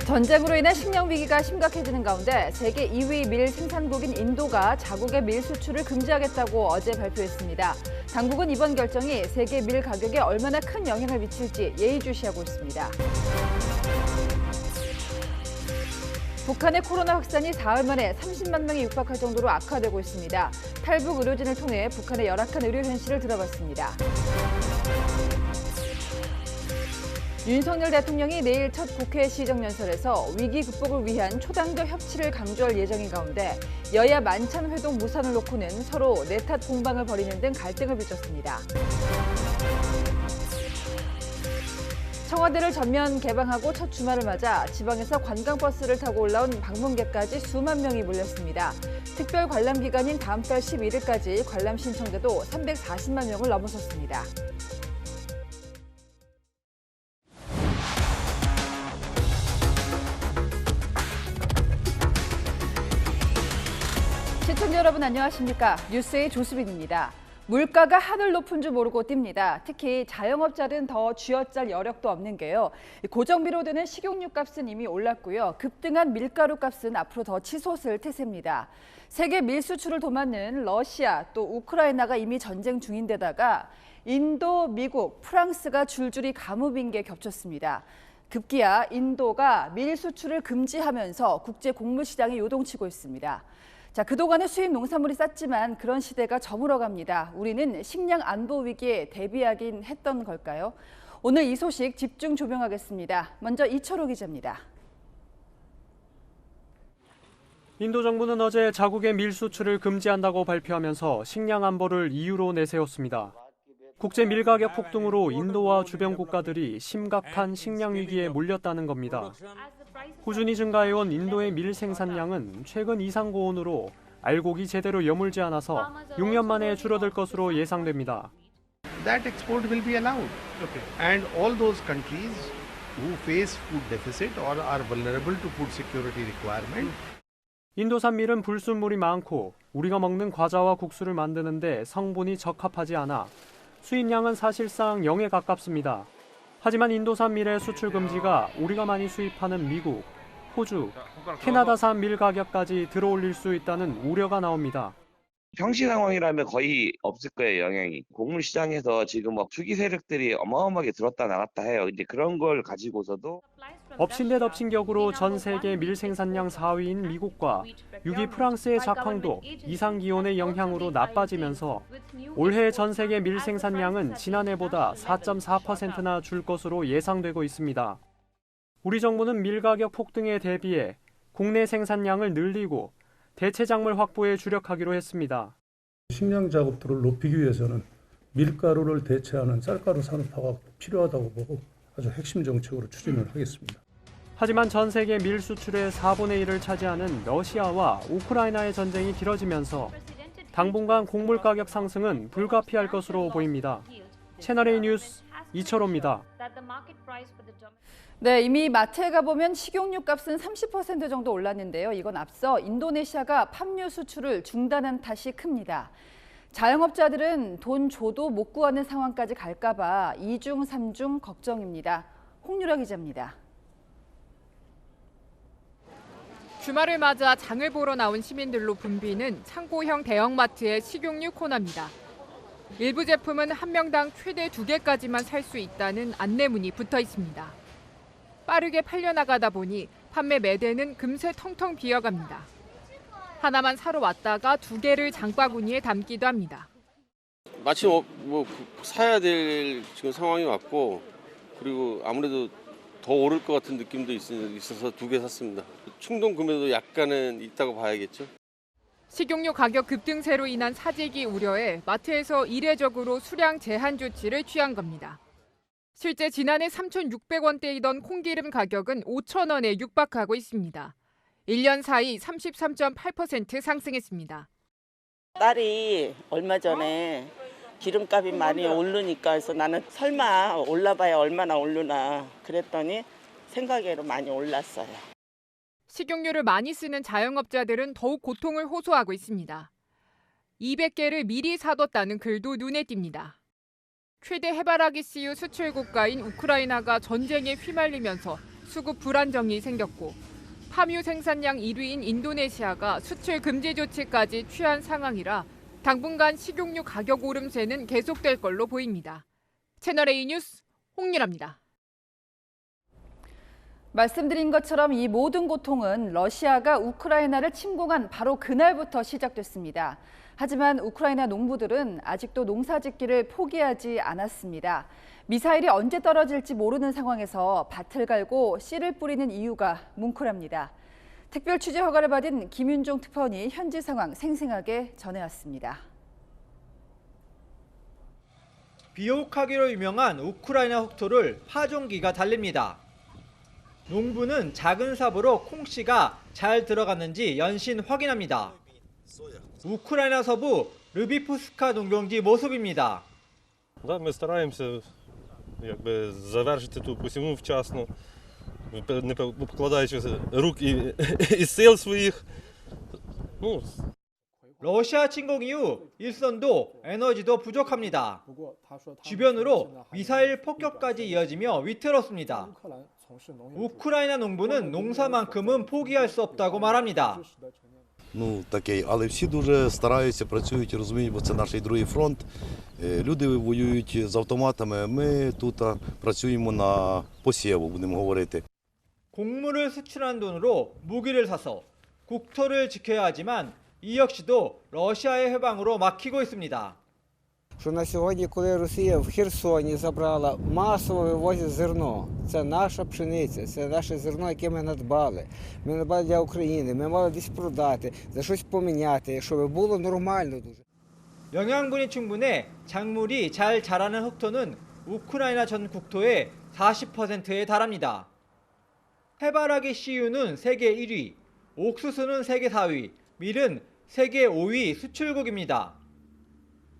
전쟁으로 인한 식량 위기가 심각해지는 가운데 세계 2위 밀 생산국인 인도가 자국의 밀 수출을 금지하겠다고 어제 발표했습니다. 당국은 이번 결정이 세계 밀 가격에 얼마나 큰 영향을 미칠지 예의주시하고 있습니다. 북한의 코로나 확산이 사흘 만에 30만 명이 육박할 정도로 악화되고 있습니다. 탈북 의료진을 통해 북한의 열악한 의료 현실을 들어봤습니다. 윤석열 대통령이 내일 첫 국회 시정연설에서 위기 극복을 위한 초당적 협치를 강조할 예정인 가운데 여야 만찬회동 무산을 놓고는 서로 내탓 공방을 벌이는 등 갈등을 빚었습니다. 청와대를 전면 개방하고 첫 주말을 맞아 지방에서 관광버스를 타고 올라온 방문객까지 수만 명이 몰렸습니다. 특별 관람 기간인 다음 달 11일까지 관람 신청자도 340만 명을 넘어섰습니다. 시청자 여러분 안녕하십니까? 뉴스의 조수빈입니다. 물가가 하늘 높은 줄 모르고 뜁니다. 특히 자영업자들은 더 쥐어짤 여력도 없는 게요. 고정비로 드는 식용유 값은 이미 올랐고요. 급등한 밀가루 값은 앞으로 더 치솟을 태세입니다. 세계 밀 수출을 도맡는 러시아 또 우크라이나가 이미 전쟁 중인데다가 인도, 미국, 프랑스가 줄줄이 가뭄인 게 겹쳤습니다. 급기야 인도가 밀 수출을 금지하면서 국제 곡물 시장이 요동치고 있습니다. 자, 그동안은 수입 농산물이 쌌지만 그런 시대가 저물어갑니다. 우리는 식량 안보 위기에 대비하긴 했던 걸까요? 오늘 이 소식 집중 조명하겠습니다. 먼저 이철호 기자입니다. 인도 정부는 어제 자국의 밀 수출을 금지한다고 발표하면서 식량 안보를 이유로 내세웠습니다. 국제 밀 가격 폭등으로 인도와 주변 국가들이 심각한 식량 위기에 몰렸다는 겁니다. 꾸준히 증가해온 인도의 밀 생산량은 최근 이상 고온으로 알곡이 제대로 여물지 않아서 6년 만에 줄어들 것으로 예상됩니다. That export will be allowed. And all those countries who face food deficit or are vulnerable to food security requirement. 인도산 밀은 불순물이 많고 우리가 먹는 과자와 국수를 만드는데 성분이 적합하지 않아 수입량은 사실상 0에 가깝습니다. 하지만 인도산 밀의 수출 금지가 우리가 많이 수입하는 미국, 호주, 캐나다산 밀 가격까지 들어올릴 수 있다는 우려가 나옵니다. 평시 상황이라면 거의 없을 거예요, 영향이. 곡물 시장에서 지금 막 투기 세력들이 어마어마하게 들었다 나갔다 해요. 이제 그런 걸 가지고서도 엎친 데 덮친 격으로 전 세계 밀 생산량 4위인 미국과 6위 프랑스의 작황도 이상 기온의 영향으로 나빠지면서 올해 전 세계 밀 생산량은 지난해보다 4.4%나 줄 것으로 예상되고 있습니다. 우리 정부는 밀 가격 폭등에 대비해 국내 생산량을 늘리고 대체 작물 확보에 주력하기로 했습니다. 식량 작업들을 높이기 위해서는 밀가루를 대체하는 쌀가루 산업화가 필요하다고 보고 아주 핵심 정책으로 추진을 하겠습니다. 하지만 전 세계 밀 수출의 4분의 1을 차지하는 러시아와 우크라이나의 전쟁이 길어지면서 당분간 곡물 가격 상승은 불가피할 것으로 보입니다. 채널A 뉴스 이철호입니다. 네, 이미 마트에 가보면 식용유 값은 30% 정도 올랐는데요. 이건 앞서 인도네시아가 팜유 수출을 중단한 탓이 큽니다. 자영업자들은 돈 줘도 못 구하는 상황까지 갈까 봐 2중, 3중 걱정입니다. 홍유라 기자입니다. 주말을 맞아 장을 보러 나온 시민들로 붐비는 창고형 대형마트의 식용유 코너입니다. 일부 제품은 한 명당 최대 2개까지만 살 수 있다는 안내문이 붙어 있습니다. 빠르게 팔려나가다 보니 판매 매대는 금세 텅텅 비어갑니다. 하나만 사러 왔다가 2개를 장바구니에 담기도 합니다. 마침 사야 될 지금 상황이 왔고 그리고 아무래도 더 오를 것 같은 느낌도 있어서 2개 샀습니다. 충동 구매도 약간은 있다고 봐야겠죠. 식용유 가격 급등세로 인한 사재기 우려에 마트에서 이례적으로 수량 제한 조치를 취한 겁니다. 실제 지난해 3,600원대이던 콩기름 가격은 5,000원에 육박하고 있습니다. 1년 사이 33.8% 상승했습니다. 딸이 얼마 전에 기름값이 많이 오르니까 해서 나는 설마 올라봐야 얼마나 오르나 그랬더니 생각외로 많이 올랐어요. 식용유를 많이 쓰는 자영업자들은 더욱 고통을 호소하고 있습니다. 200개를 미리 사뒀다는 글도 눈에 띕니다. 최대 해바라기 씨유 수출 국가인 우크라이나가 전쟁에 휘말리면서 수급 불안정이 생겼고 파묘 생산량 1위인 인도네시아가 수출 금지 조치까지 취한 상황이라 당분간 식용유 가격 오름세는 계속될 걸로 보입니다. 채널A 뉴스 홍유라입니다. 말씀드린 것처럼 이 모든 고통은 러시아가 우크라이나를 침공한 바로 그날부터 시작됐습니다. 하지만 우크라이나 농부들은 아직도 농사짓기를 포기하지 않았습니다. 미사일이 언제 떨어질지 모르는 상황에서 밭을 갈고 씨를 뿌리는 이유가 뭉클합니다. 특별 취재 허가를 받은 김윤종 특파원이 현지 상황 생생하게 전해왔습니다. 비옥하기로 유명한 우크라이나 국토를 파종기가 달립니다. 농부는 작은 삽으로 콩씨가 잘 들어갔는지 연신 확인합니다. 우크라이나 서부 르비프스카 농경지 모습입니다. Да, ми стараємося якби завершити ту посівну вчасно, не покладаючи рук і сил своїх. Ну, 러시아 침공 이후 일선도 에너지도 부족합니다. 주변으로 미사일 폭격까지 이어지며 위태롭습니다. 우크라이나 농부는 농사만큼은 포기할 수 없다고 말합니다. Ну, таке, але всі дуже стараються, працюють і розуміють, бо це наш другий фронт. Люди воюють з автоматами, ми тут працюємо на посіву, будемо говорити. 곡물을 수출한 돈으로 무기를 사서 국토를 지켜야 하지만 이 역시도 러시아의 해방으로 막히고 있습니다. Що на сьогодні, коли Росія в Херсоні забрала, масово вивозять зерно. Це наша пшениця, це наше зерно, яке ми надбали. Ми надбали для України, ми мали десь продати, за щось поміняти, щоб було нормально дуже. 영양분이 충분해 작물이 잘 자라는 흑토는 우크라이나 전 국토의 40%에 달합니다. 해바라기 CU는 세계 1위, 옥수수는 세계 4위, 밀은 세계 5위 수출국입니다.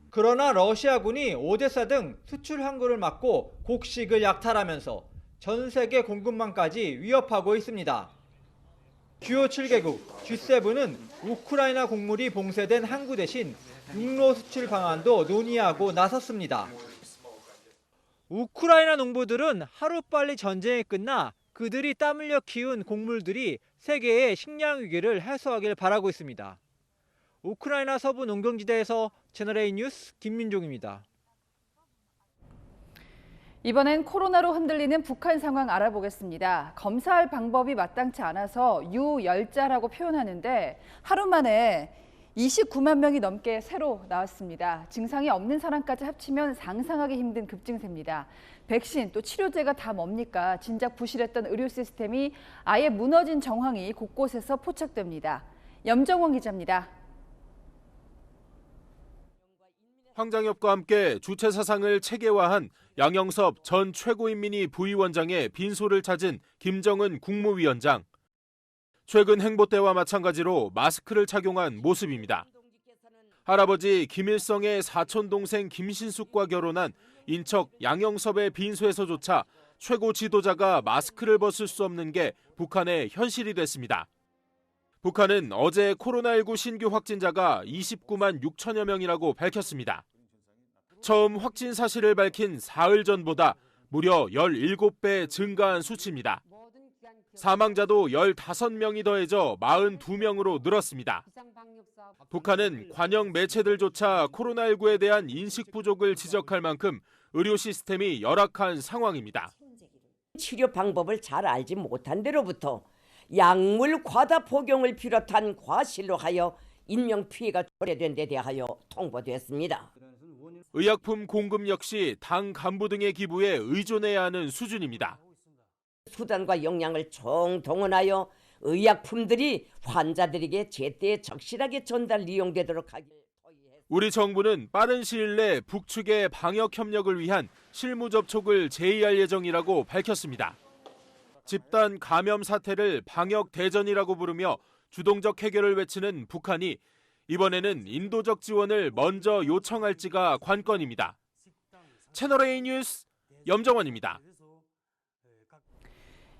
그러나 러시아군이 오데사 등 수출 항구를 막고 곡식을 약탈하면서 전 세계 공급망까지 위협하고 있습니다. 주요 7개국 G7은 우크라이나 곡물이 봉쇄된 항구 대신 육로 수출 방안도 논의하고 나섰습니다. 우크라이나 농부들은 하루빨리 전쟁이 끝나 그들이 땀 흘려 키운 곡물들이 세계의 식량 위기를 해소하길 바라고 있습니다. 우크라이나 서부 농경지대에서 채널A 뉴스 김민종입니다. 이번엔 코로나로 흔들리는 북한 상황 알아보겠습니다. 검사할 방법이 마땅치 않아서 유열자라고 표현하는데 하루 만에 29만 명이 넘게 새로 나왔습니다. 증상이 없는 사람까지 합치면 상상하기 힘든 급증세입니다. 백신 또 치료제가 다 뭡니까? 진작 부실했던 의료 시스템이 아예 무너진 정황이 곳곳에서 포착됩니다. 염정원 기자입니다. 황장엽과 함께 주체 사상을 체계화한 양영섭 전 최고인민위 부위원장의 빈소를 찾은 김정은 국무위원장. 최근 행보 때와 마찬가지로 마스크를 착용한 모습입니다. 할아버지 김일성의 사촌 동생 김신숙과 결혼한 인척 양영섭의 빈소에서조차 최고 지도자가 마스크를 벗을 수 없는 게 북한의 현실이 됐습니다. 북한은 어제 코로나19 신규 확진자가 29만 6천여 명이라고 밝혔습니다. 처음 확진 사실을 밝힌 사흘 전보다 무려 17배 증가한 수치입니다. 사망자도 15명이 더해져 42명으로 늘었습니다. 북한은 관영 매체들조차 코로나19에 대한 인식 부족을 지적할 만큼 의료 시스템이 열악한 상황입니다. 치료 방법을 잘 알지 못한 데로부터 약물 과다 복용을 비롯한 과실로 하여 인명피해가 초래된 데 대하여 통보되었습니다. 의약품 공급 역시 당 간부 등의 기부에 의존해야 하는 수준입니다. 수단과 역량을 총동원하여 의약품들이 환자들에게 제때 적실하게 전달 이용되도록 하길 토의했습니다. 우리 정부는 빠른 시일 내 북측의 방역 협력을 위한 실무 접촉을 제의할 예정이라고 밝혔습니다. 집단 감염 사태를 방역 대전이라고 부르며 주동적 해결을 외치는 북한이 이번에는 인도적 지원을 먼저 요청할지가 관건입니다. 채널A 뉴스 염정원입니다.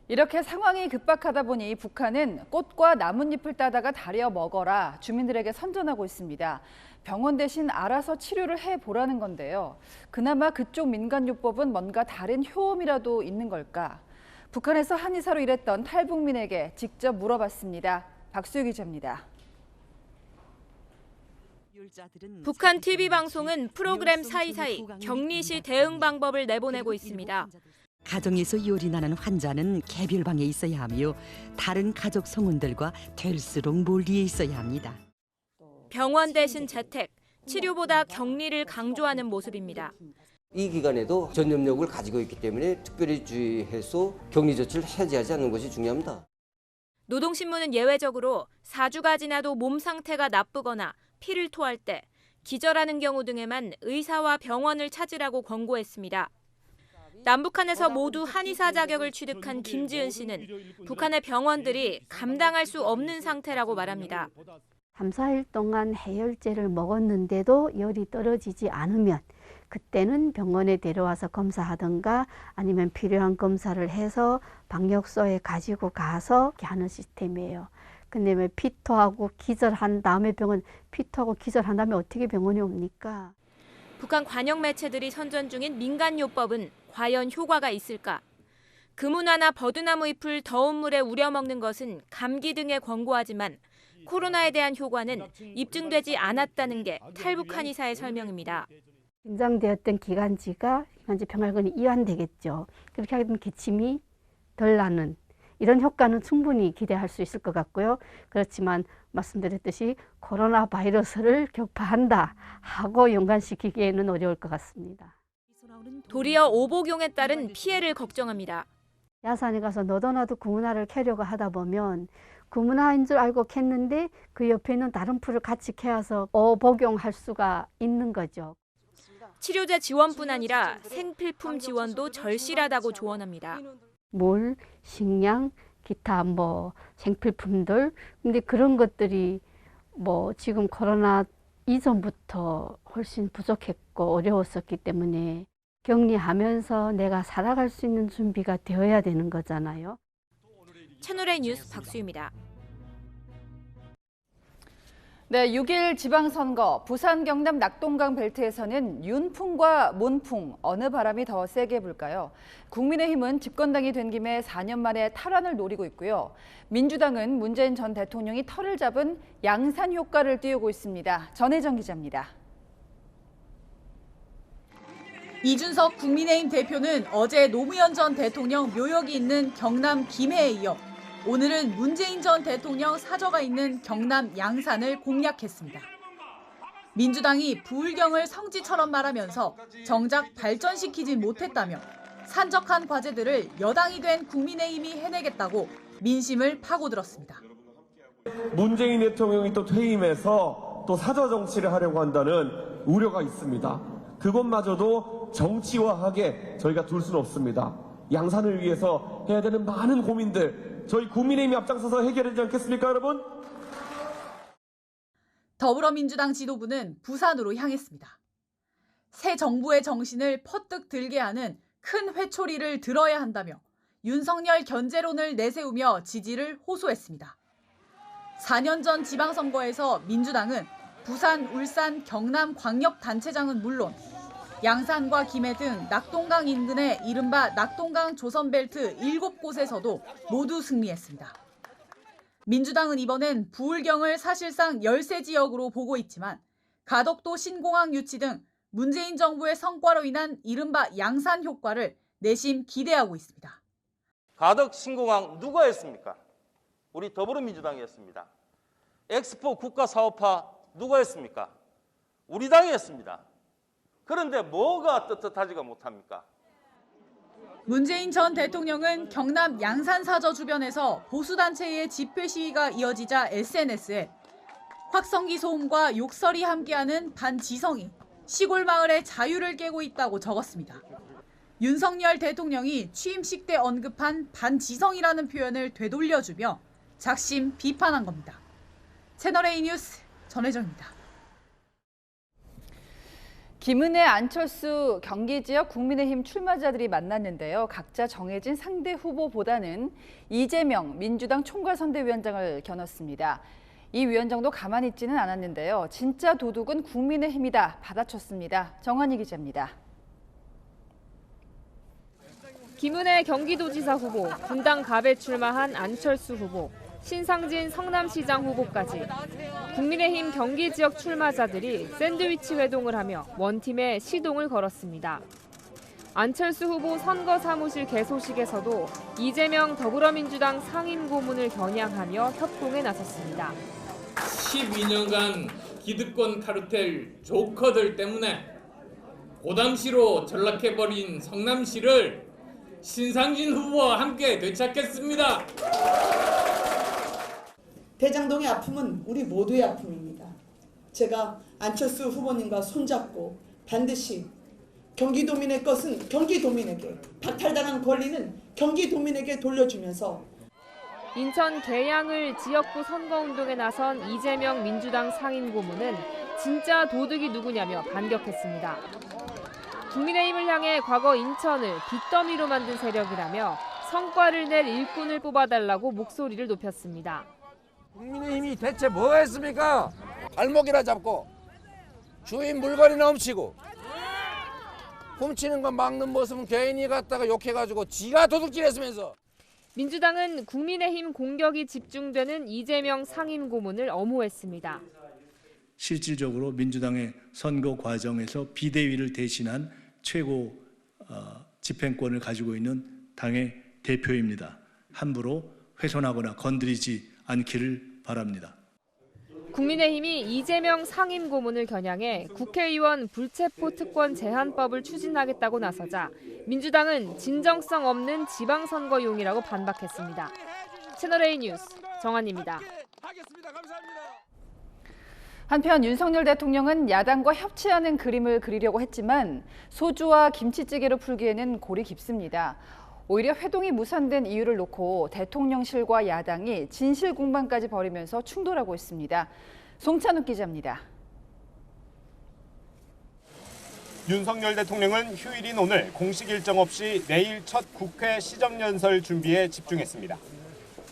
이렇게 상황이 급박하다 보니 북한은 꽃과 나뭇잎을 따다가 다려 먹어라 주민들에게 선전하고 있습니다. 병원 대신 알아서 치료를 해보라는 건데요. 그나마 그쪽 민간요법은 뭔가 다른 효험이라도 있는 걸까? 북한에서 한의사로 일했던 탈북민에게 직접 물어봤습니다. 박수희 기자입니다. 북한 TV 방송은 프로그램 사이사이 격리 시 대응 방법을 내보내고 있습니다. 가정에서 열이 나는 환자는 개별방에 있어야 하며 다른 가족 성원들과 될수록 멀리에 있어야 합니다. 병원 대신 재택, 치료보다 격리를 강조하는 모습입니다. 이 기간에도 전염력을 가지고 있기 때문에 특별히 주의해서 격리 조치를 해제하지 않는 것이 중요합니다. 노동신문은 예외적으로 4주가 지나도 몸 상태가 나쁘거나 피를 토할 때, 기절하는 경우 등에만 의사와 병원을 찾으라고 권고했습니다. 남북한에서 모두 한의사 자격을 취득한 김지은 씨는 북한의 병원들이 감당할 수 없는 상태라고 말합니다. 3, 4일 동안 해열제를 먹었는데도 열이 떨어지지 않으면 그때는 병원에 데려와서 검사하든가 아니면 필요한 검사를 해서 방역소에 가지고 가서 이렇게 하는 시스템이에요. 근데 왜 피토하고 기절한 다음에 피토하고 기절한 다음에 어떻게 병원에 옵니까? 북한 관영 매체들이 선전 중인 민간요법은 과연 효과가 있을까? 금운화나 버드나무 잎을 더운 물에 우려 먹는 것은 감기 등에 권고하지만 코로나에 대한 효과는 입증되지 않았다는 게 탈북 한의사의 설명입니다. 긴장되었던 기관지 병활근이 이완되겠죠. 그렇게 하게 되면 기침이 덜 나는 이런 효과는 충분히 기대할 수 있을 것 같고요. 그렇지만 말씀드렸듯이 코로나 바이러스를 격파한다 하고 연관시키기에는 어려울 것 같습니다. 도리어 오복용에 따른 피해를 걱정합니다. 야산에 가서 너도나도 구문화를 캐려고 하다 보면 구문화인 줄 알고 캤는데 그 옆에 있는 다른 풀을 같이 캐서 오복용할 수가 있는 거죠. 치료제 지원뿐 아니라 생필품 지원도 절실하다고 조언합니다. 물, 식량, 기타 생필품들. 근데 그런 것들이 지금 코로나 이전부터 훨씬 부족했고 어려웠었기 때문에 격리하면서 내가 살아갈 수 있는 준비가 되어야 되는 거잖아요. 채널A 뉴스 박수희입니다. 네, 6일 지방선거 부산 경남 낙동강 벨트에서는 윤풍과 몬풍 어느 바람이 더 세게 불까요? 국민의힘은 집권당이 된 김에 4년 만에 탈환을 노리고 있고요. 민주당은 문재인 전 대통령이 털을 잡은 양산 효과를 띄우고 있습니다. 전혜정 기자입니다. 이준석 국민의힘 대표는 어제 노무현 전 대통령 묘역이 있는 경남 김해에 이어 오늘은 문재인 전 대통령 사저가 있는 경남 양산을 공략했습니다. 민주당이 부울경을 성지처럼 말하면서 정작 발전시키지 못했다며 산적한 과제들을 여당이 된 국민의힘이 해내겠다고 민심을 파고들었습니다. 문재인 대통령이 또 퇴임해서 또 사저 정치를 하려고 한다는 우려가 있습니다. 그것마저도 정치화하게 저희가 둘 수는 없습니다. 양산을 위해서 해야 되는 많은 고민들 저희 국민의힘이 앞장서서 해결하지 않겠습니까, 여러분? 더불어민주당 지도부는 부산으로 향했습니다. 새 정부의 정신을 퍼뜩 들게 하는 큰 회초리를 들어야 한다며 윤석열 견제론을 내세우며 지지를 호소했습니다. 4년 전 지방선거에서 민주당은 부산, 울산, 경남 광역단체장은 물론 양산과 김해 등 낙동강 인근의 이른바 낙동강 조선벨트 7곳에서도 모두 승리했습니다. 민주당은 이번엔 부울경을 사실상 열세 지역으로 보고 있지만 가덕도 신공항 유치 등 문재인 정부의 성과로 인한 이른바 양산 효과를 내심 기대하고 있습니다. 가덕 신공항 누가 했습니까? 우리 더불어민주당이었습니다. 엑스포 국가사업화 누가 했습니까? 우리 당이 했습니다. 그런데 뭐가 떳떳하지가 못합니까? 문재인 전 대통령은 경남 양산사저 주변에서 보수단체의 집회 시위가 이어지자 SNS에 확성기 소음과 욕설이 함께하는 반지성이 시골 마을의 자유를 깨고 있다고 적었습니다. 윤석열 대통령이 취임식 때 언급한 반지성이라는 표현을 되돌려주며 작심 비판한 겁니다. 채널A 뉴스 전혜정입니다. 김은혜, 안철수 경기 지역 국민의힘 출마자들이 만났는데요. 각자 정해진 상대 후보보다는 이재명 민주당 총괄선대위원장을 겨눴습니다. 이 위원장도 가만히 있지는 않았는데요. 진짜 도둑은 국민의힘이다 받아쳤습니다. 정환희 기자입니다. 김은혜 경기도지사 후보, 분당 갑에 출마한 안철수 후보, 신상진 성남시장 후보까지 국민의힘 경기 지역 출마자들이 샌드위치 회동을 하며 원팀에 시동을 걸었습니다. 안철수 후보 선거 사무실 개소식에서도 이재명 더불어민주당 상임고문을 겨냥하며 협공에 나섰습니다. 12년간 기득권 카르텔 조커들 때문에 고담시로 전락해버린 성남시를 신상진 후보와 함께 되찾겠습니다. 대장동의 아픔은 우리 모두의 아픔입니다. 제가 안철수 후보님과 손잡고 반드시 경기도민의 것은 경기도민에게, 박탈당한 권리는 경기도민에게 돌려주면서 인천 계양을 지역구 선거운동에 나선 이재명 민주당 상임고문은 진짜 도둑이 누구냐며 반격했습니다. 국민의힘을 향해 과거 인천을 빚더미로 만든 세력이라며 성과를 낼 일꾼을 뽑아달라고 목소리를 높였습니다. 국민의힘이 대체 뭐 했습니까? 발목이나 잡고 주인 물건이나 훔치고 훔치는 거 막는 모습은 개인이 갖다가 욕해가지고 지가 도둑질했으면서. 민주당은 국민의힘 공격이 집중되는 이재명 상임고문을 엄호했습니다. 실질적으로 민주당의 선거 과정에서 비대위를 대신한 최고 집행권을 가지고 있는 당의 대표입니다. 함부로 훼손하거나 건드리지 않기를 바랍니다. 국민의힘이 이재명 상임고문을 겨냥해 국회의원 불체포 특권 제한법을 추진하겠다고 나서자 민주당은 진정성 없는 지방선거용이라고 반박했습니다. 채널A 뉴스 정한입니다. 한편 윤석열 대통령은 야당과 협치하는 그림을 그리려고 했지만 소주와 김치찌개로 풀기에는 골이 깊습니다. 오히려 회동이 무산된 이유를 놓고 대통령실과 야당이 진실 공방까지 벌이면서 충돌하고 있습니다. 송찬욱 기자입니다. 윤석열 대통령은 휴일인 오늘 공식 일정 없이 내일 첫 국회 시정연설 준비에 집중했습니다.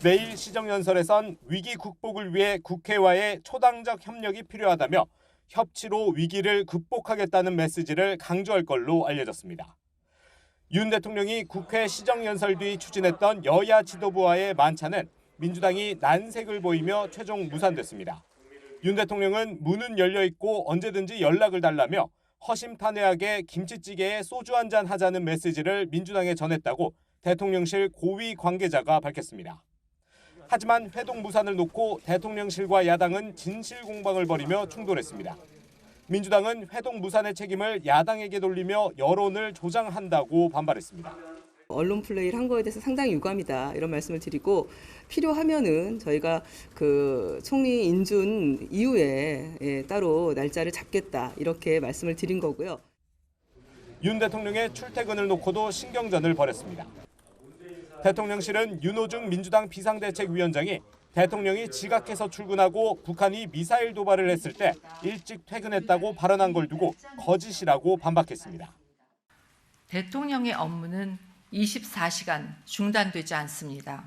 내일 시정연설에선 위기 극복을 위해 국회와의 초당적 협력이 필요하다며 협치로 위기를 극복하겠다는 메시지를 강조할 걸로 알려졌습니다. 윤 대통령이 국회 시정연설 뒤 추진했던 여야 지도부와의 만찬은 민주당이 난색을 보이며 최종 무산됐습니다. 윤 대통령은 문은 열려있고 언제든지 연락을 달라며 허심탄회하게 김치찌개에 소주 한잔 하자는 메시지를 민주당에 전했다고 대통령실 고위 관계자가 밝혔습니다. 하지만 회동 무산을 놓고 대통령실과 야당은 진실 공방을 벌이며 충돌했습니다. 민주당은 회동 무산의 책임을 야당에게 돌리며 여론을 조장한다고 반발했습니다. 언론 플레이를 한 거에 대해서 상당히 유감이다 이런 말씀을 드리고 필요하면은 저희가 그 총리 인준 이후에 따로 날짜를 잡겠다 이렇게 말씀을 드린 거고요. 윤 대통령의 출퇴근을 놓고도 신경전을 벌였습니다. 대통령실은 윤호중 민주당 비상대책위원장이 대통령이 지각해서 출근하고 북한이 미사일 도발을 했을 때 일찍 퇴근했다고 발언한 걸 두고 거짓이라고 반박했습니다. 대통령의 업무는 24시간 중단되지 않습니다.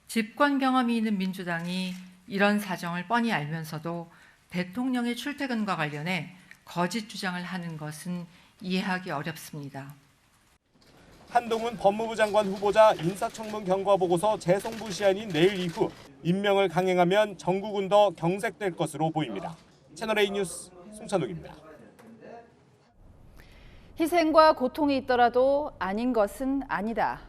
집권 경험이 있는 민주당이 이런 사정을 뻔히 알면서도 대통령의 출퇴근과 관련해 거짓 주장을 하는 것은 이해하기 어렵습니다. 한동훈 법무부 장관 후보자 인사청문 경과보고서 재송부 시한인 내일 이후 임명을 강행하면 전국은 더 경색될 것으로 보입니다. 채널A 뉴스 송찬욱입니다. 희생과 고통이 있더라도 아닌 것은 아니다.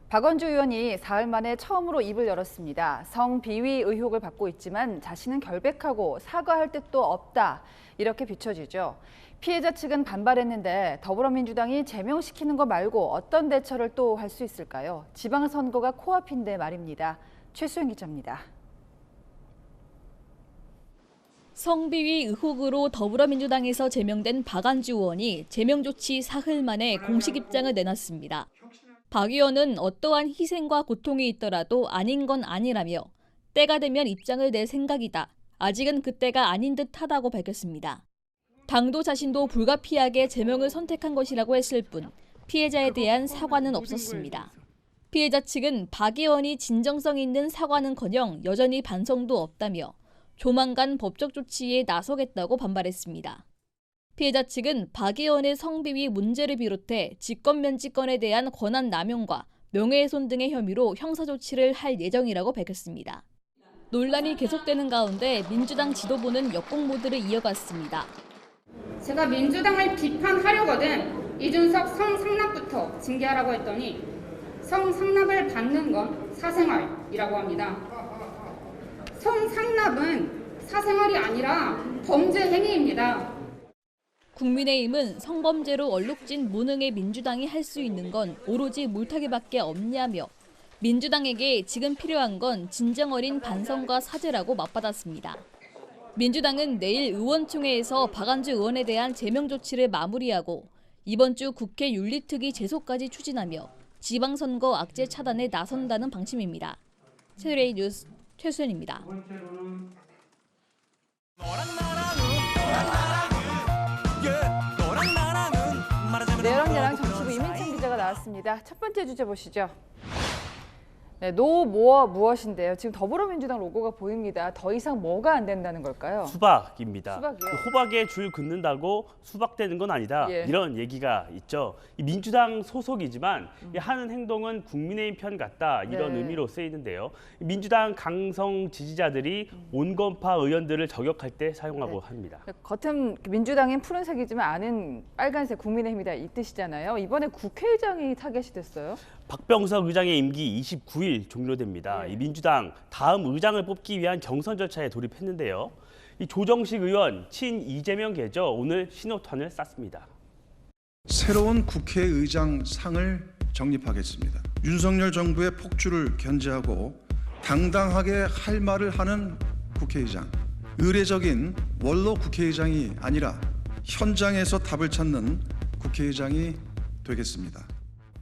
박원주 의원이 사흘 만에 처음으로 입을 열었습니다. 성비위 의혹을 받고 있지만 자신은 결백하고 사과할 뜻도 없다. 이렇게 비춰지죠. 피해자 측은 반발했는데 더불어민주당이 제명시키는 거 말고 어떤 대처를 또 할 수 있을까요? 지방선거가 코앞인데 말입니다. 최수영 기자입니다. 성비위 의혹으로 더불어민주당에서 제명된 박안주 의원이 제명 조치 사흘 만에 공식 입장을 내놨습니다. 박 의원은 어떠한 희생과 고통이 있더라도 아닌 건 아니라며 때가 되면 입장을 낼 생각이다. 아직은 그때가 아닌 듯하다고 밝혔습니다. 당도 자신도 불가피하게 제명을 선택한 것이라고 했을 뿐 피해자에 대한 사과는 없었습니다. 피해자 측은 박 의원이 진정성 있는 사과는커녕 여전히 반성도 없다며 조만간 법적 조치에 나서겠다고 반발했습니다. 피해자 측은 박 의원의 성비위 문제를 비롯해 직권면직권에 대한 권한 남용과 명예훼손 등의 혐의로 형사조치를 할 예정이라고 밝혔습니다. 논란이 계속되는 가운데 민주당 지도부는 역공 모드를 이어갔습니다. 제가 민주당을 비판하려거든 이준석 성상납부터 징계하라고 했더니 성상납을 받는 건 사생활이라고 합니다. 성상납은 사생활이 아니라 범죄 행위입니다. 국민의힘은 성범죄로 얼룩진 무능의 민주당이 할 수 있는 건 오로지 물타기밖에 없냐며 민주당에게 지금 필요한 건 진정 어린 반성과 사죄라고 맞받았습니다. 민주당은 내일 의원총회에서 박안주 의원에 대한 제명 조치를 마무리하고 이번 주 국회 윤리특위 제소까지 추진하며 지방선거 악재 차단에 나선다는 방침입니다. 채널A 뉴스 최수연입니다. 내랑내랑 정치부 이민찬 기자가 나왔습니다. 첫 번째 주제 보시죠. 네, 노, 모어, 무엇인데요. 지금 더불어민주당 로고가 보입니다. 더 이상 뭐가 안 된다는 걸까요? 수박입니다. 수박이요? 호박에 줄 긋는다고 수박되는 건 아니다. 예. 이런 얘기가 있죠. 이 민주당 소속이지만 이 하는 행동은 국민의힘 편 같다. 이런 네. 의미로 쓰이는데요. 민주당 강성 지지자들이 온건파 의원들을 저격할 때 사용하고 합니다. 겉은 민주당인 푸른색이지만 안은 빨간색 국민의힘이다 이 뜻이잖아요. 이번에 국회의장이 타겟이 됐어요. 박병석 의장의 임기 29일 종료됩니다. 이 민주당 다음 의장을 뽑기 위한 경선 절차에 돌입했는데요. 이 조정식 의원 친 이재명 계죠. 오늘 신호탄을 쐈습니다. 새로운 국회의장 상을 정립하겠습니다. 윤석열 정부의 폭주를 견제하고 당당하게 할 말을 하는 국회의장. 의례적인 원로 국회의장이 아니라 현장에서 답을 찾는 국회의장이 되겠습니다.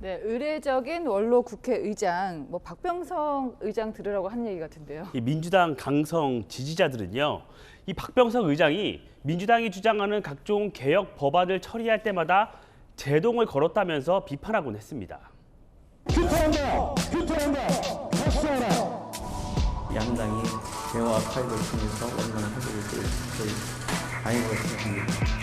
네, 의례적인 원로 국회의장, 박병석 의장 들으라고 한 얘기 같은데요. 이 민주당 강성 지지자들은요. 이 박병석 의장이 민주당이 주장하는 각종 개혁 법안을 처리할 때마다 제동을 걸었다면서 비판하곤 했습니다. 규탄한다! 규탄한다! 박수하라! 양당이 대화 파일을 통해서 원만한 해결을 저희 다행으로 생각합니다.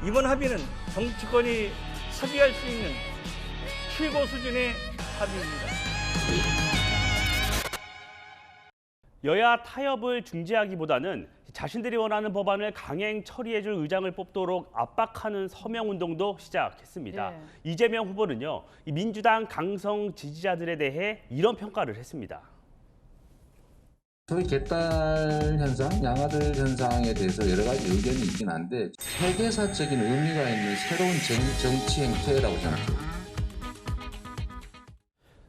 이번 합의는 정치권이 합의할 수 있는 최고 수준의 합의입니다. 여야 타협을 중재하기보다는 자신들이 원하는 법안을 강행 처리해줄 의장을 뽑도록 압박하는 서명운동도 시작했습니다. 이재명 후보는요, 이 민주당 강성 지지자들에 대해 이런 평가를 했습니다. 소위 개딸 현상, 양아들 현상에 대해서 여러 가지 의견이 있긴 한데 세계사적인 의미가 있는 새로운 정치 행태라고 생각합니다.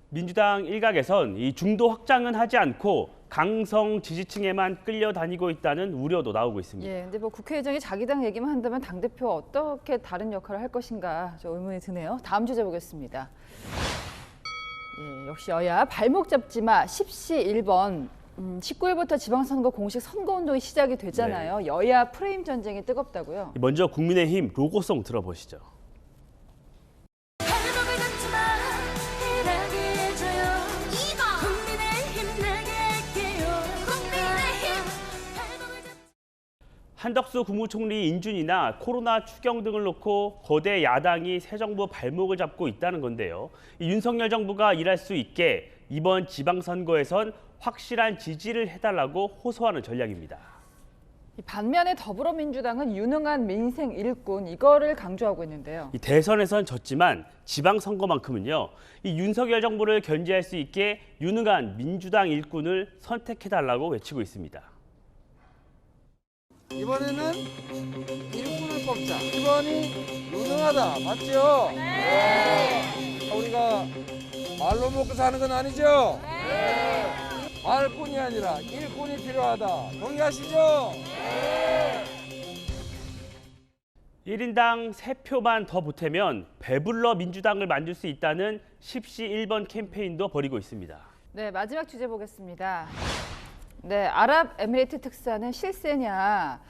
민주당 일각에선 이 중도 확장은 하지 않고 강성 지지층에만 끌려다니고 있다는 우려도 나오고 있습니다. 예, 근데 국회의장이 자기 당 얘기만 한다면 당대표 어떻게 다른 역할을 할 것인가 좀 의문이 드네요. 다음 주제 보겠습니다. 예, 역시 여야 발목 잡지 마 10시 1번. 19일부터 지방선거 공식 선거운동이 시작이 되잖아요. 네. 여야 프레임 전쟁이 뜨겁다고요? 먼저 국민의힘 로고송 들어보시죠. 한덕수 국무총리 인준이나 코로나 추경 등을 놓고 거대 야당이 새 정부 발목을 잡고 있다는 건데요. 윤석열 정부가 일할 수 있게 이번 지방선거에선 확실한 지지를 해달라고 호소하는 전략입니다. 반면에 더불어민주당은 유능한 민생 일꾼 이거를 강조하고 있는데요. 대선에선 졌지만 지방선거만큼은요. 이 윤석열 정부를 견제할 수 있게 유능한 민주당 일꾼을 선택해달라고 외치고 있습니다. 이번에는 일꾼을 뽑자. 1번이 유능하다. 맞죠? 네. 우리가 말로 먹고 사는 건 아니죠? 네. 말뿐이 아니라 일꾼이 필요하다. 동의하시죠? 네. 1인당 3표만 더 보태면 배불러 민주당을 만들 수 있다는 10시 1번 캠페인도 벌이고 있습니다. 네, 마지막 주제 보겠습니다. 네, 아랍에미리트 특사는 실세냐?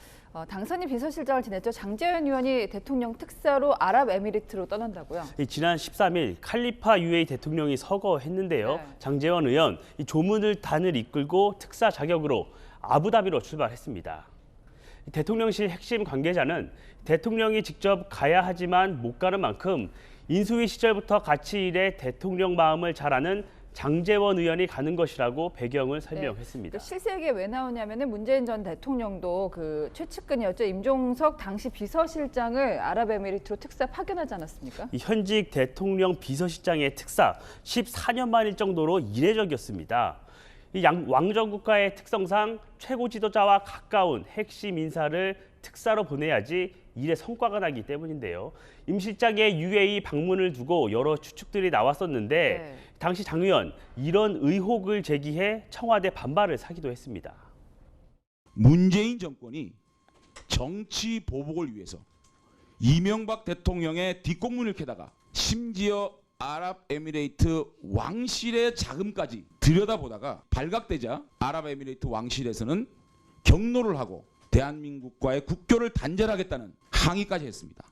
당선인 비서실장을 지냈죠. 장재현 의원이 대통령 특사로 아랍에미리트로 떠난다고요? 지난 13일 칼리파 UAE 대통령이 서거했는데요. 네. 장재원 의원 이 조문단을 이끌고 특사 자격으로 아부다비로 출발했습니다. 대통령실 핵심 관계자는 대통령이 직접 가야 하지만 못 가는 만큼 인수위 시절부터 같이 일해 대통령 마음을 잘 아는 장재원 의원이 가는 것이라고 배경을 설명했습니다. 네. 실세에 왜 나오냐면은 문재인 전 대통령도 그 최측근이었죠. 임종석 당시 비서실장을 아랍에미리트로 특사 파견하지 않았습니까? 이 현직 대통령 비서실장의 특사 14년 만일 정도로 이례적이었습니다. 이 왕정 국가의 특성상 최고 지도자와 가까운 핵심 인사를 특사로 보내야지 일에 성과가 나기 때문인데요. 임 실장의 UAE 방문을 두고 여러 추측들이 나왔었는데 당시 장 의원 이런 의혹을 제기해 청와대 반발을 사기도 했습니다. 문재인 정권이 정치 보복을 위해서 이명박 대통령의 뒷공문을 캐다가 심지어 아랍에미레이트 왕실의 자금까지 들여다보다가 발각되자 아랍에미레이트 왕실에서는 경로를 하고 대한민국과의 국교를 단절하겠다는 항의까지 했습니다.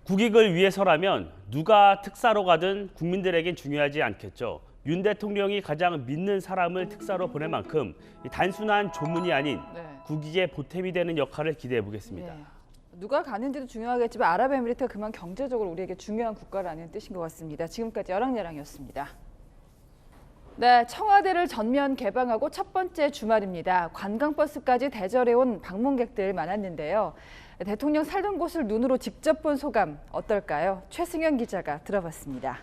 국익을 위해서라면 누가 특사로 가든 국민들에겐 중요하지 않겠죠. 윤 대통령이 가장 믿는 사람을 특사로 보낼 만큼 단순한 조문이 아닌 국익의 보탬이 되는 역할을 기대해 보겠습니다. 네. 누가 가는지도 중요하겠지만 아랍에미리트가 그만 경제적으로 우리에게 중요한 국가라는 뜻인 것 같습니다. 지금까지 열왕예랑이었습니다. 네, 청와대를 전면 개방하고 첫 번째 주말입니다. 관광버스까지 대절해온 방문객들 많았는데요. 대통령 살던 곳을 눈으로 직접 본 소감 어떨까요? 최승현 기자가 들어봤습니다.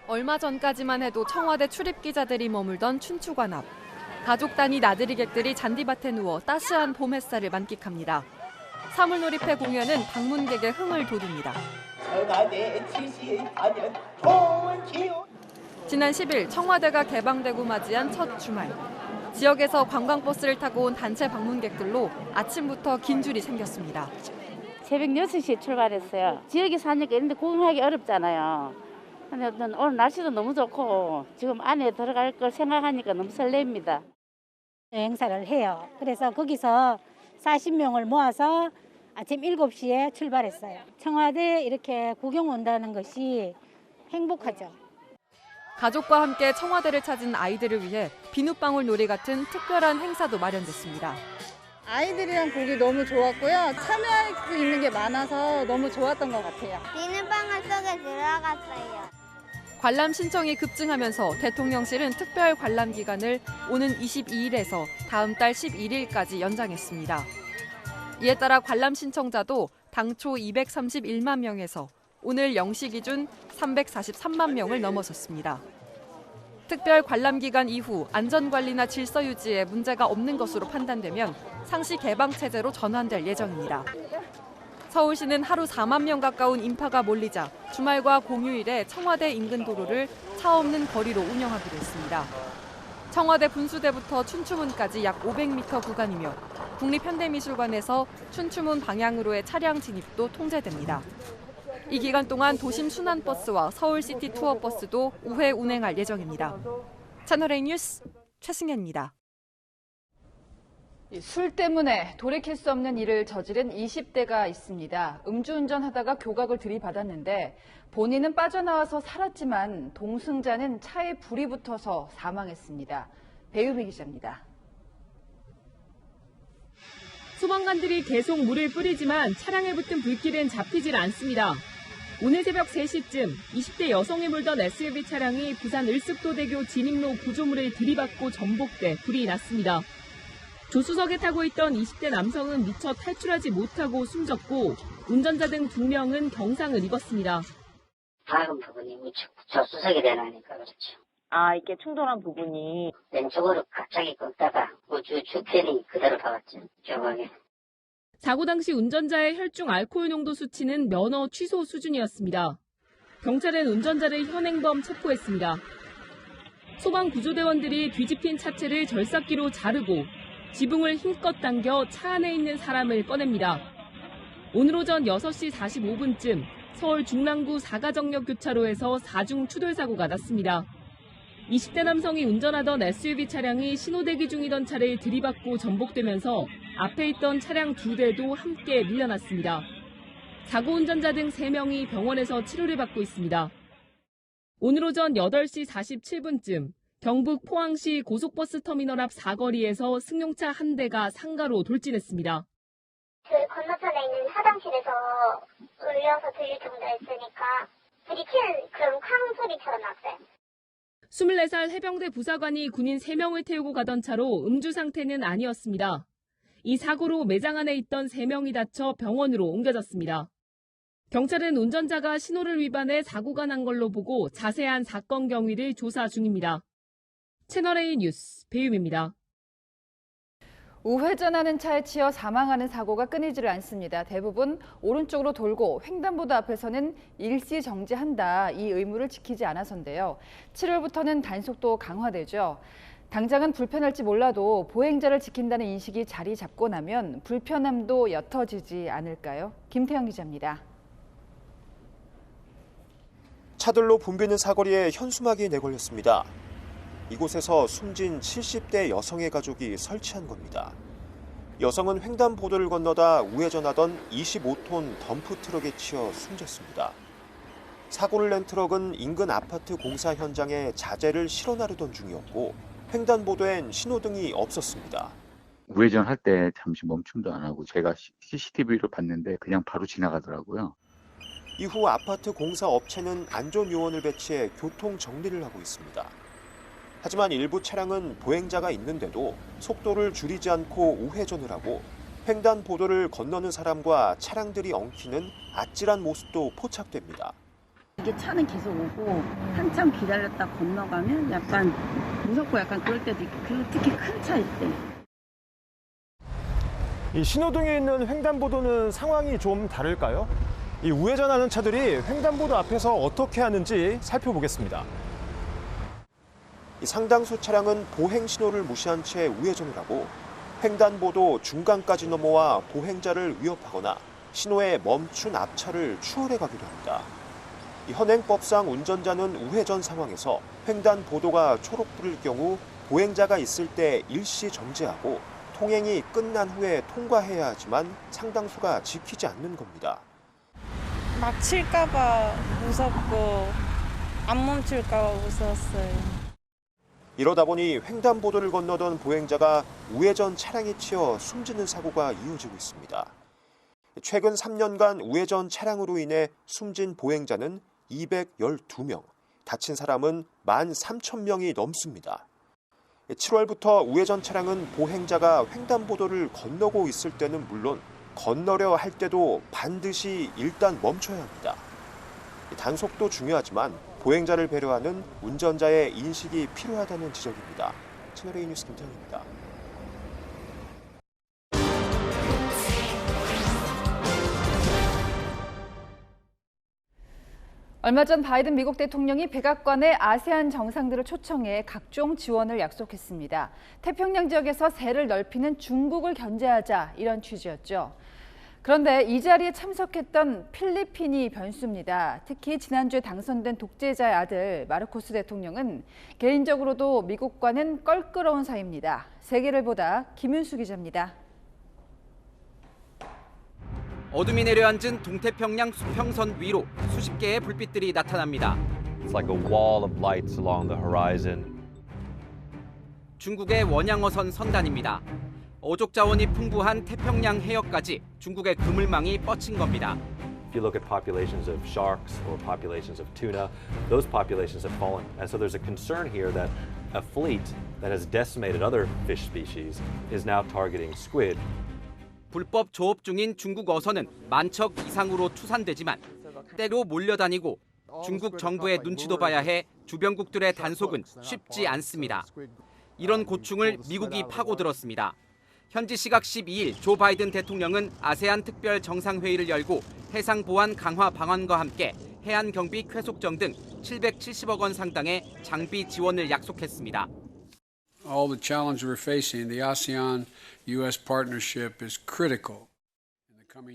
얼마 전까지만 해도 청와대 출입 기자들이 머물던 춘추관 앞. 가족 단위 나들이객들이 잔디밭에 누워 따스한 봄 햇살을 만끽합니다. 사물놀이패 공연은 방문객의 흥을 돋웁니다. 지난 10일 청와대가 개방되고 맞이한 첫 주말. 지역에서 관광버스를 타고 온 단체 방문객들로 아침부터 긴 줄이 생겼습니다. 새벽 6시에 출발했어요. 지역에 사니까 이런 데 구경하기 어렵잖아요. 근데 오늘 날씨도 너무 좋고 지금 안에 들어갈 걸 생각하니까 너무 설렙니다. 행사를 해요. 그래서 거기서 40명을 모아서 아침 7시에 출발했어요. 청와대 이렇게 구경 온다는 것이 행복하죠. 가족과 함께 청와대를 찾은 아이들을 위해 비눗방울 놀이 같은 특별한 행사도 마련됐습니다. 아이들이랑 보기 너무 좋았고요. 참여할 수 있는 게 많아서 너무 좋았던 것 같아요. 비눗방울 속에 들어갔어요. 관람 신청이 급증하면서 대통령실은 특별 관람 기간을 오는 22일에서 다음 달 11일까지 연장했습니다. 이에 따라 관람 신청자도 당초 231만 명에서 오늘 0시 기준 343만 명을 넘어섰습니다. 특별 관람 기간 이후 안전관리나 질서 유지에 문제가 없는 것으로 판단되면 상시 개방 체제로 전환될 예정입니다. 서울시는 하루 4만 명 가까운 인파가 몰리자 주말과 공휴일에 청와대 인근 도로를 차 없는 거리로 운영하기로 했습니다. 청와대 분수대부터 춘추문까지 약 500m 구간이며 국립현대미술관에서 춘추문 방향으로의 차량 진입도 통제됩니다. 이 기간 동안 도심 순환버스와 서울시티 투어버스도 우회 운행할 예정입니다. 채널A 뉴스 최승현입니다. 술 때문에 돌이킬 수 없는 일을 저지른 20대가 있습니다. 음주운전하다가 교각을 들이받았는데 본인은 빠져나와서 살았지만 동승자는 차에 불이 붙어서 사망했습니다. 배유미 기자입니다. 소방관들이 계속 물을 뿌리지만 차량에 붙은 불길은 잡히질 않습니다. 오늘 새벽 3시쯤 20대 여성이 몰던 SUV 차량이 부산 을습도대교 진입로 구조물을 들이받고 전복돼 불이 났습니다. 조수석에 타고 있던 20대 남성은 미처 탈출하지 못하고 숨졌고 운전자 등 2명은 경상을 입었습니다. 작은 부분이 조수석에 대나니까 그렇죠. 이게 충돌한 부분이 왼쪽으로 갑자기 꺾다가 주편이 그대로 박았죠. 교각에. 사고 당시 운전자의 혈중 알코올 농도 수치는 면허 취소 수준이었습니다. 경찰은 운전자를 현행범 체포했습니다. 소방 구조대원들이 뒤집힌 차체를 절삭기로 자르고 지붕을 힘껏 당겨 차 안에 있는 사람을 꺼냅니다. 오늘 오전 6시 45분쯤 서울 중랑구 사가정역 교차로에서 4중 추돌 사고가 났습니다. 20대 남성이 운전하던 SUV 차량이 신호대기 중이던 차를 들이받고 전복되면서 앞에 있던 차량 2대도 함께 밀려났습니다. 사고 운전자 등 3명이 병원에서 치료를 받고 있습니다. 오늘 오전 8시 47분쯤 경북 포항시 고속버스 터미널 앞 사거리에서 승용차 한 대가 상가로 돌진했습니다. 그 건너편에 있는 화장실에서 울려서 들릴 정도였으니까 부딪히는 그런 쾅 소리처럼 났어요. 24살 해병대 부사관이 군인 3명을 태우고 가던 차로 음주 상태는 아니었습니다. 이 사고로 매장 안에 있던 3명이 다쳐 병원으로 옮겨졌습니다. 경찰은 운전자가 신호를 위반해 사고가 난 걸로 보고 자세한 사건 경위를 조사 중입니다. 채널A 뉴스 배유미입니다. 우회전하는 차에 치여 사망하는 사고가 끊이지를 않습니다. 대부분 오른쪽으로 돌고 횡단보도 앞에서는 일시 정지한다. 이 의무를 지키지 않아서인데요. 7월부터는 단속도 강화되죠. 당장은 불편할지 몰라도 보행자를 지킨다는 인식이 자리 잡고 나면 불편함도 옅어지지 않을까요? 김태형 기자입니다. 차들로 붐비는 사거리에 현수막이 내걸렸습니다. 이곳에서 숨진 70대 여성의 가족이 설치한 겁니다. 여성은 횡단보도를 건너다 우회전하던 25톤 덤프트럭에 치여 숨졌습니다. 사고를 낸 트럭은 인근 아파트 공사 현장에 자재를 실어 나르던 중이었고 횡단보도엔 신호등이 없었습니다. 우회전할 때 잠시 멈춤도 안 하고 제가 CCTV를 봤는데 그냥 바로 지나가더라고요. 이후 아파트 공사 업체는 안전요원을 배치해 교통 정리를 하고 있습니다. 하지만 일부 차량은 보행자가 있는데도 속도를 줄이지 않고 우회전을 하고 횡단보도를 건너는 사람과 차량들이 엉키는 아찔한 모습도 포착됩니다. 이게 차는 계속 오고 한참 기다렸다 건너가면 약간 무섭고 약간 그럴 때도 있고 특히 큰 차일 때. 이 신호등에 있는 횡단보도는 상황이 좀 다를까요? 이 우회전하는 차들이 횡단보도 앞에서 어떻게 하는지 살펴보겠습니다. 상당수 차량은 보행 신호를 무시한 채 우회전을 하고 횡단보도 중간까지 넘어와 보행자를 위협하거나 신호에 멈춘 앞차를 추월해 가기도 합니다. 현행법상 운전자는 우회전 상황에서 횡단보도가 초록불일 경우 보행자가 있을 때 일시 정지하고 통행이 끝난 후에 통과해야 하지만 상당수가 지키지 않는 겁니다. 막 칠까봐 무섭고 안 멈출까봐 무서웠어요. 이러다 보니 횡단보도를 건너던 보행자가 우회전 차량에 치여 숨지는 사고가 이어지고 있습니다. 최근 3년간 우회전 차량으로 인해 숨진 보행자는 212명, 다친 사람은 13,000명이 넘습니다. 7월부터 우회전 차량은 보행자가 횡단보도를 건너고 있을 때는 물론 건너려 할 때도 반드시 일단 멈춰야 합니다. 단속도 중요하지만 보행자를 배려하는 운전자의 인식이 필요하다는 지적입니다. 채널A 뉴스 김태형입니다. 얼마 전 바이든 미국 대통령이 백악관에 아세안 정상들을 초청해 각종 지원을 약속했습니다. 태평양 지역에서 세를 넓히는 중국을 견제하자 이런 취지였죠. 그런데 이 자리에 참석했던 필리핀이 변수입니다. 특히 지난주에 당선된 독재자의 아들 마르코스 대통령은 개인적으로도 미국과는 껄끄러운 사이입니다. 세계를 보다 김윤수 기자입니다. 어둠이 내려앉은 동태평양 수평선 위로 수십 개의 불빛들이 나타납니다. It's like a wall of lights along the horizon. 중국의 원양어선 선단입니다. 어족 자원이 풍부한 태평양 해역까지 중국의 그물망이 뻗친 겁니다. If you look at populations of sharks or populations of tuna, those populations have fallen. And so there's a concern here that a fleet that has decimated other fish species is now targeting squid. 불법 조업 중인 중국 어선은 10,000척 이상으로 추산되지만 때로 몰려다니고 중국 정부의 눈치도 봐야 해 주변국들의 단속은 쉽지 않습니다. 이런 고충을 미국이 파고들었습니다. 현지 시각 12일 조 바이든 대통령은 아세안 특별 정상회의를 열고 해상 보안 강화 방안과 함께 해안 경비 쾌속정 등 770억 원 상당의 장비 지원을 약속했습니다. All the challenge we're facing, the ASEAN-US partnership is critical.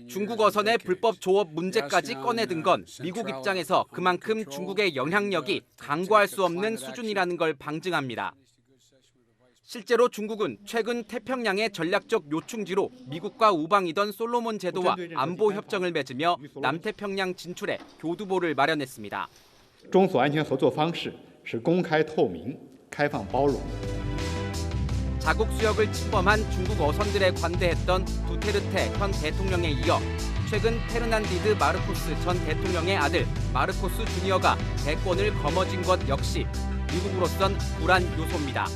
중국 어선의 불법 조업 문제까지 꺼내든 건 미국 입장에서 그만큼 중국의 영향력이 간과할 수 없는 수준이라는 걸 방증합니다. 실제로 중국은 최근 태평양의 전략적 요충지로 미국과 우방이던 솔로몬 제도와 안보 협정을 맺으며 남태평양 진출에 교두보를 마련했습니다. 中苏安全合作方式是公开透明、开放包容。 자국 수역을 침범한 중국 어선들에 관대했던 두테르테 현 대통령에 이어 최근 페르난디드 마르코스 전 대통령의 아들 마르코스 주니어가 대권을 거머쥔 것 역시 미국으로선 불안 요소입니다.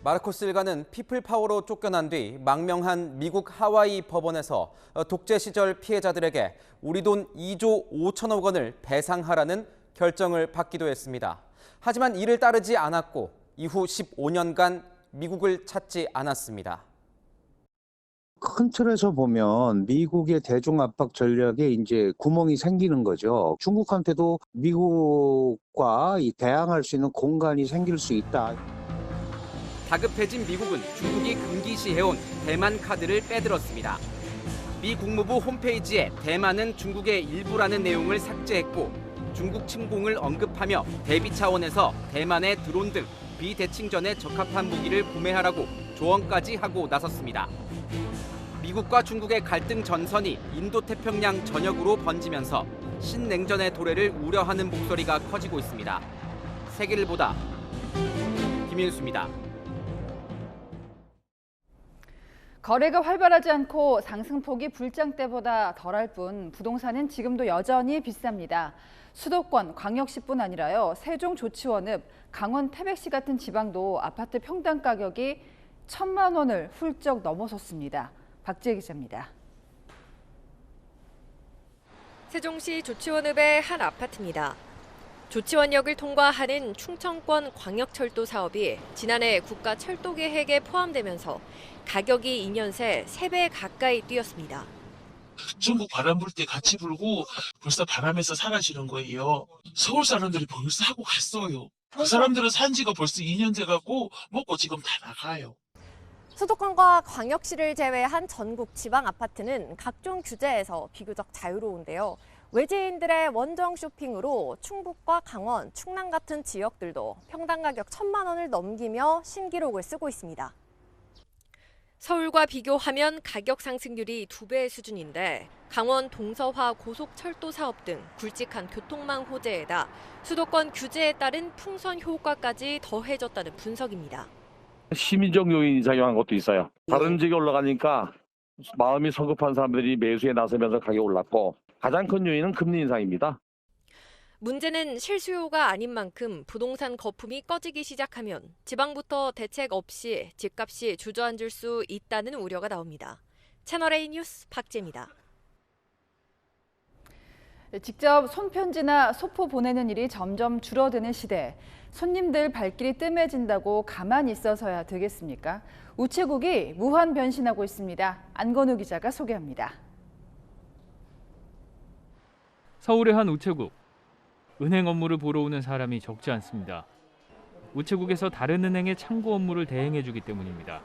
마르코스 일가는 피플파워로 쫓겨난 뒤 망명한 미국 하와이 법원에서 독재 시절 피해자들에게 우리 돈 2조 5천억 원을 배상하라는 결정을 받기도 했습니다. 하지만 이를 따르지 않았고 이후 15년간 미국을 찾지 않았습니다. 큰 틀에서 보면 미국의 대중 압박 전략에 이제 구멍이 생기는 거죠. 중국한테도 미국과 대항할 수 있는 공간이 생길 수 있다. 다급해진 미국은 중국이 금기시해온 대만 카드를 빼들었습니다. 미 국무부 홈페이지에 대만은 중국의 일부라는 내용을 삭제했고 중국 침공을 언급하며 대비 차원에서 대만의 드론 등 비대칭전에 적합한 무기를 구매하라고 조언까지 하고 나섰습니다. 미국과 중국의 갈등 전선이 인도태평양 전역으로 번지면서 신냉전의 도래를 우려하는 목소리가 커지고 있습니다. 세계를 보다 김윤수입니다. 거래가 활발하지 않고 상승폭이 불장 때보다 덜할 뿐 부동산은 지금도 여전히 비쌉니다. 수도권, 광역시뿐 아니라요. 세종, 조치원읍, 강원, 태백시 같은 지방도 아파트 평당 가격이 1,000만 원을 훌쩍 넘어섰습니다. 박지혜 기자입니다. 세종시 조치원읍의 한 아파트입니다. 조치원역을 통과하는 충청권 광역철도 사업이 지난해 국가철도계획에 포함되면서 가격이 2년 새 3배 가까이 뛰었습니다. 전국 바람 불 때 같이 불고 벌써 바람에서 사라지는 거예요. 서울 사람들이 벌써 하고 갔어요. 그 사람들은 산 지가 벌써 2년 돼갖고 먹고 지금 다 나가요. 수도권과 광역시를 제외한 전국 지방 아파트는 각종 규제에서 비교적 자유로운데요. 외지인들의 원정 쇼핑으로 충북과 강원, 충남 같은 지역들도 평당 가격 1,000만 원을 넘기며 신기록을 쓰고 있습니다. 서울과 비교하면 가격 상승률이 2배 수준인데 강원 동서화 고속철도 사업 등 굵직한 교통망 호재에다 수도권 규제에 따른 풍선 효과까지 더해졌다는 분석입니다. 심리적 요인이 작용한 것도 있어요. 다른 지역이 올라가니까 마음이 성급한 사람들이 매수에 나서면서 가격이 올랐고 가장 큰 요인은 금리 인상입니다. 문제는 실수요가 아닌 만큼 부동산 거품이 꺼지기 시작하면 지방부터 대책 없이 집값이 주저앉을 수 있다는 우려가 나옵니다. 채널A 뉴스 박재입니다. 직접 손편지나 소포 보내는 일이 점점 줄어드는 시대. 손님들 발길이 뜸해진다고 가만히 있어서야 되겠습니까? 우체국이 무한 변신하고 있습니다. 안건우 기자가 소개합니다. 서울의 한 우체국. 은행 업무를 보러 오는 사람이 적지 않습니다. 우체국에서 다른 은행의 창구 업무를 대행해주기 때문입니다.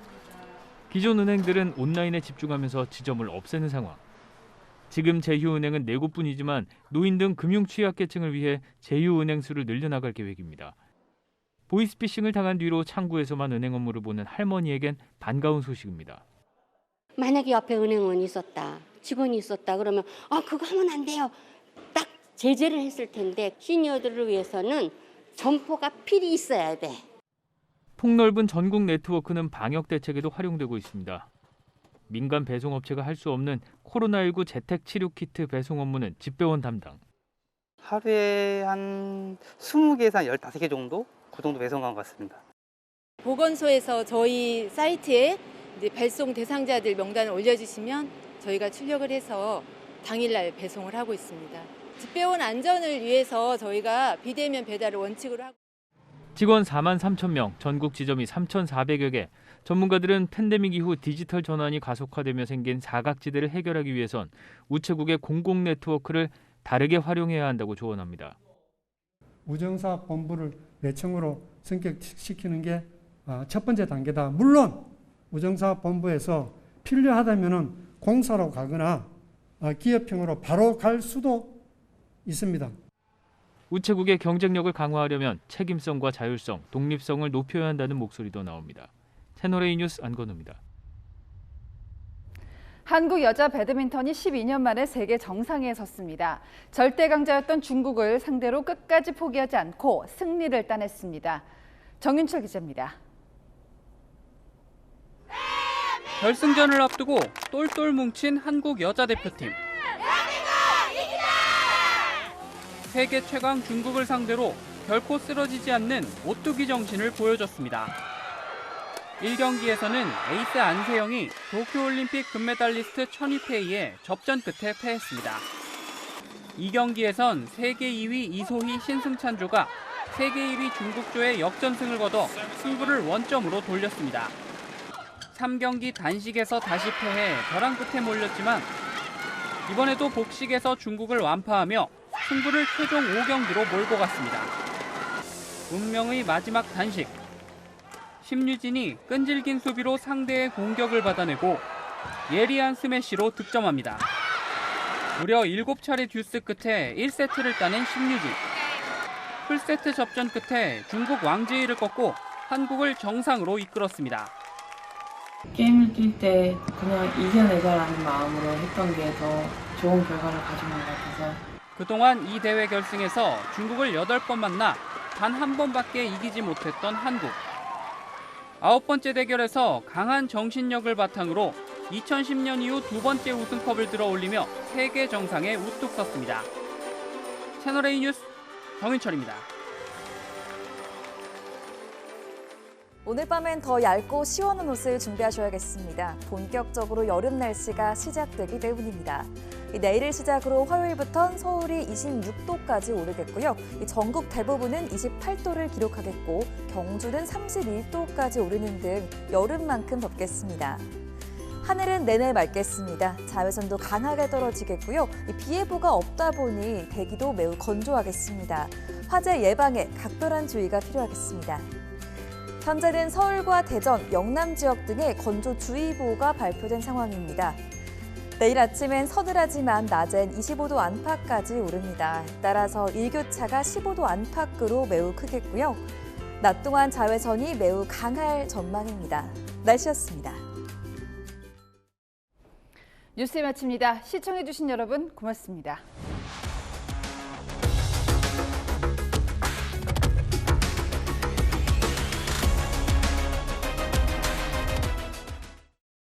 기존 은행들은 온라인에 집중하면서 지점을 없애는 상황. 지금 제휴은행은 4곳뿐이지만 노인 등 금융 취약계층을 위해 제휴은행 수를 늘려나갈 계획입니다. 보이스피싱을 당한 뒤로 창구에서만 은행 업무를 보는 할머니에겐 반가운 소식입니다. 만약에 옆에 은행원이 있었다, 직원이 있었다 그러면 그거 하면 안 돼요. 딱 제재를 했을 텐데 시니어들을 위해서는 점포가 필히 있어야 돼. 폭넓은 전국 네트워크는 방역 대책에도 활용되고 있습니다. 민간 배송업체가 할 수 없는 코로나19 재택 치료 키트 배송 업무는 집배원 담당. 하루에 한 20개에서 한 15개 정도? 그 정도 배송한 것 같습니다. 보건소에서 저희 사이트에 이제 발송 대상자들 명단을 올려주시면 저희가 출력을 해서 당일날 배송을 하고 있습니다. 집배원 안전을 위해서 저희가 비대면 배달을 원칙으로 하고. 직원 4만 3천 명, 전국 지점이 3,400여 개. 전문가들은 팬데믹 이후 디지털 전환이 가속화되며 생긴 사각지대를 해결하기 위해선 우체국의 공공 네트워크를 다르게 활용해야 한다고 조언합니다. 우정사업 본부를 내청으로 승격시키는 게 첫 번째 단계다. 물론 우정사업 본부에서 필요하다면 공사로 가거나 기업형으로 바로 갈 수도 있습니다. 우체국의 경쟁력을 강화하려면 책임성과 자율성, 독립성을 높여야 한다는 목소리도 나옵니다. 채널A 뉴스 안건우입니다. 한국 여자 배드민턴이 12년 만에 세계 정상에 섰습니다. 절대 강자였던 중국을 상대로 끝까지 포기하지 않고 승리를 따냈습니다. 정윤철 기자입니다. 결승전을 앞두고 똘똘 뭉친 한국 여자 대표팀. 세계 최강 중국을 상대로 결코 쓰러지지 않는 오뚜기 정신을 보여줬습니다. 1경기에서는 에이스 안세영이 도쿄올림픽 금메달리스트 천이페이에 접전 끝에 패했습니다. 2경기에선 세계 2위 이소희 신승찬조가 세계 1위 중국조의 역전승을 거둬 승부를 원점으로 돌렸습니다. 3경기 단식에서 다시 패해 벼랑 끝에 몰렸지만 이번에도 복식에서 중국을 완파하며 승부를 최종 5경기로 몰고 갔습니다. 운명의 마지막 단식. 심유진이 끈질긴 수비로 상대의 공격을 받아내고 예리한 스매시로 득점합니다. 무려 7차례 듀스 끝에 1세트를 따낸 심유진. 풀세트 접전 끝에 중국 왕지이를 꺾고 한국을 정상으로 이끌었습니다. 게임을 뛸 때 그냥 이겨내자라는 마음으로 했던 게 더 좋은 결과를 가져온 것 같아서 그동안 이 대회 결승에서 중국을 8번 만나 단 한 번밖에 이기지 못했던 한국. 9번째 대결에서 강한 정신력을 바탕으로 2010년 이후 2번째 우승컵을 들어 올리며 세계 정상에 우뚝 섰습니다. 채널A 뉴스 정윤철입니다. 오늘 밤엔 더 얇고 시원한 옷을 준비하셔야겠습니다. 본격적으로 여름 날씨가 시작되기 때문입니다. 내일을 시작으로 화요일부터는 서울이 26도까지 오르겠고요. 전국 대부분은 28도를 기록하겠고 경주는 31도까지 오르는 등 여름만큼 덥겠습니다. 하늘은 내내 맑겠습니다. 자외선도 강하게 떨어지겠고요. 비 예보가 없다 보니 대기도 매우 건조하겠습니다. 화재 예방에 각별한 주의가 필요하겠습니다. 현재는 서울과 대전, 영남 지역 등에 건조주의보가 발표된 상황입니다. 내일 아침엔 서늘하지만 낮엔 25도 안팎까지 오릅니다. 따라서 일교차가 15도 안팎으로 매우 크겠고요. 낮 동안 자외선이 매우 강할 전망입니다. 날씨였습니다. 뉴스 마칩니다. 시청해주신 여러분 고맙습니다.